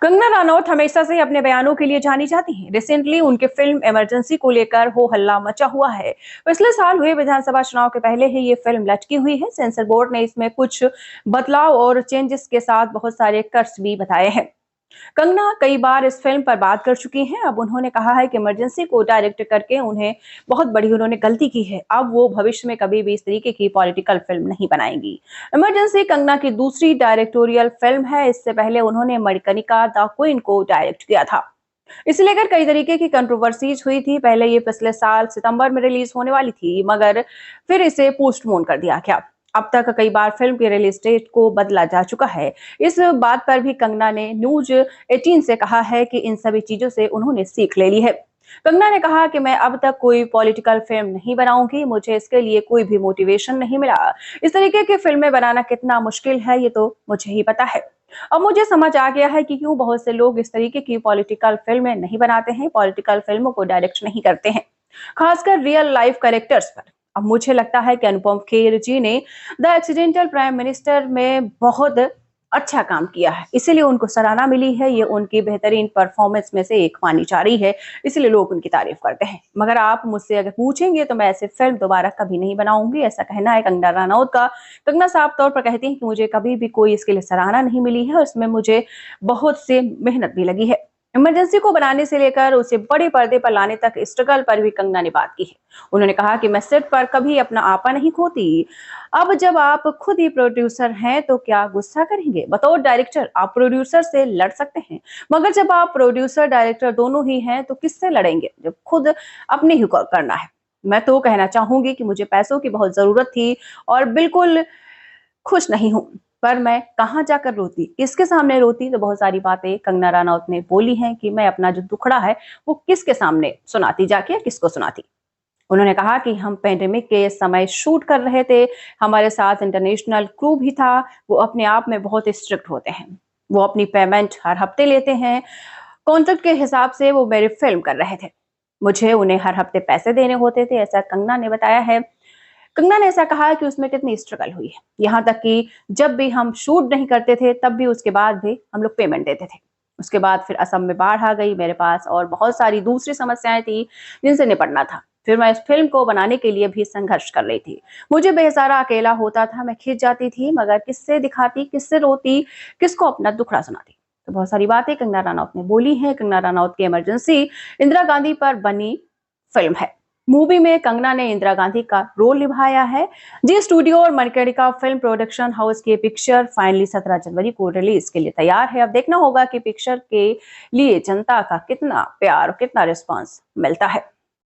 कंगना रनौत हमेशा से अपने बयानों के लिए जानी जाती हैं। रिसेंटली उनके फिल्म इमरजेंसी को लेकर हो हल्ला मचा हुआ है। पिछले साल हुए विधानसभा चुनाव के पहले ही ये फिल्म लटकी हुई है। सेंसर बोर्ड ने इसमें कुछ बदलाव और चेंजेस के साथ बहुत सारे कट्स भी बताए हैं। कंगना कई बार इस फिल्म पर बात कर चुकी हैं। अब उन्होंने कहा है कि इमरजेंसी को डायरेक्ट करके उन्हें बहुत बड़ी उन्होंने गलती की है। अब वो भविष्य में कभी भी इस तरीके की पॉलिटिकल फिल्म नहीं बनाएंगी। इमरजेंसी कंगना की दूसरी डायरेक्टोरियल फिल्म है। इससे पहले उन्होंने मणिकर्णिका द क्वीन को डायरेक्ट किया था। इसे लेकर कई तरीके की कंट्रोवर्सीज हुई थी। पहले ये पिछले साल सितंबर में रिलीज होने वाली थी, मगर फिर इसे पोस्टपोन कर दिया गया। अब तक कई बार फिल्म की रिलीज डेट को बदला जा चुका है। इस बात पर भी कंगना ने न्यूज 18 से कहा है कि इन सभी चीजों से उन्होंने सीख ले ली है। कंगना ने कहा कि मैं अब तक कोई पॉलिटिकल फिल्म नहीं बनाऊंगी, मुझे इसके लिए कोई भी मोटिवेशन नहीं मिला। इस तरीके की फिल्में बनाना कितना मुश्किल है ये तो मुझे ही पता है। अब मुझे समझ आ गया है कि क्यों बहुत से लोग इस तरीके की पॉलिटिकल फिल्में नहीं बनाते हैं, पॉलिटिकल फिल्मों को डायरेक्ट नहीं करते हैं, खासकर रियल लाइफ कैरेक्टर्स पर। अब मुझे लगता है कि अनुपम खेर जी ने द एक्सीडेंटल प्राइम मिनिस्टर में बहुत अच्छा काम किया है, इसीलिए उनको सराहना मिली है। ये उनकी बेहतरीन परफॉर्मेंस में से एक मानी जा रही है, इसलिए लोग उनकी तारीफ करते हैं। मगर आप मुझसे अगर पूछेंगे तो मैं ऐसे फिल्म दोबारा कभी नहीं बनाऊंगी, ऐसा कहना है कंगना रनौत का। कंगना साफ तौर पर कहती हैं कि मुझे कभी भी कोई इसके लिए सराहना नहीं मिली है और इसमें मुझे बहुत से मेहनत भी लगी है। इमरजेंसी को बनाने से लेकर उसे बड़े पर्दे पर लाने तक स्ट्रगल पर भी कंगना ने बात की है। उन्होंने कहा कि मैं सेट पर कभी अपना आपा नहीं खोती। अब जब आप खुद ही प्रोड्यूसर हैं तो क्या गुस्सा करेंगे? बतौर डायरेक्टर आप प्रोड्यूसर से लड़ सकते हैं, मगर जब आप प्रोड्यूसर डायरेक्टर दोनों ही हैं तो किससे लड़ेंगे जब खुद अपने ही को करना है? मैं तो कहना चाहूंगी कि मुझे पैसों की बहुत जरूरत थी और बिल्कुल खुश नहीं हूं, पर मैं कहां जाकर रोती, किसके सामने रोती? तो बहुत सारी बातें कंगना रनौत ने बोली हैं कि मैं अपना जो दुखड़ा है वो किसके सामने सुनाती, जाके या किसको सुनाती। उन्होंने कहा कि हम पेंडेमिक के समय शूट कर रहे थे, हमारे साथ इंटरनेशनल क्रू भी था। वो अपने आप में बहुत स्ट्रिक्ट होते हैं, वो अपनी पेमेंट हर हफ्ते लेते हैं, कॉन्ट्रैक्ट के हिसाब से वो मेरी फिल्म कर रहे थे, मुझे उन्हें हर हफ्ते पैसे देने होते थे, ऐसा कंगना ने बताया है। कंगना ने ऐसा कहा है कि उसमें कितनी स्ट्रगल हुई है, यहाँ तक कि जब भी हम शूट नहीं करते थे तब भी उसके बाद भी हम लोग पेमेंट देते थे। उसके बाद फिर असम में बाढ़ आ गई मेरे पास और बहुत सारी दूसरी समस्याएं थी जिनसे निपटना था। फिर मैं इस फिल्म को बनाने के लिए भी संघर्ष कर रही थी। मुझे बेसहारा अकेला होता था, मैं खिंच जाती थी, मगर किससे दिखाती, किससे रोती, किसको अपना दुखड़ा सुनाती? तो बहुत सारी बातें कंगना रनौत ने बोली हैं। कंगना रनौत की इमरजेंसी इंदिरा गांधी पर बनी फिल्म है। मूवी में कंगना ने इंदिरा गांधी का रोल निभाया है। जी स्टूडियो और मणिकर्णिका फिल्म प्रोडक्शन हाउस की पिक्चर फाइनली 17 जनवरी को रिलीज के लिए तैयार है। अब देखना होगा कि पिक्चर के लिए जनता का कितना प्यार और कितना रिस्पांस मिलता है।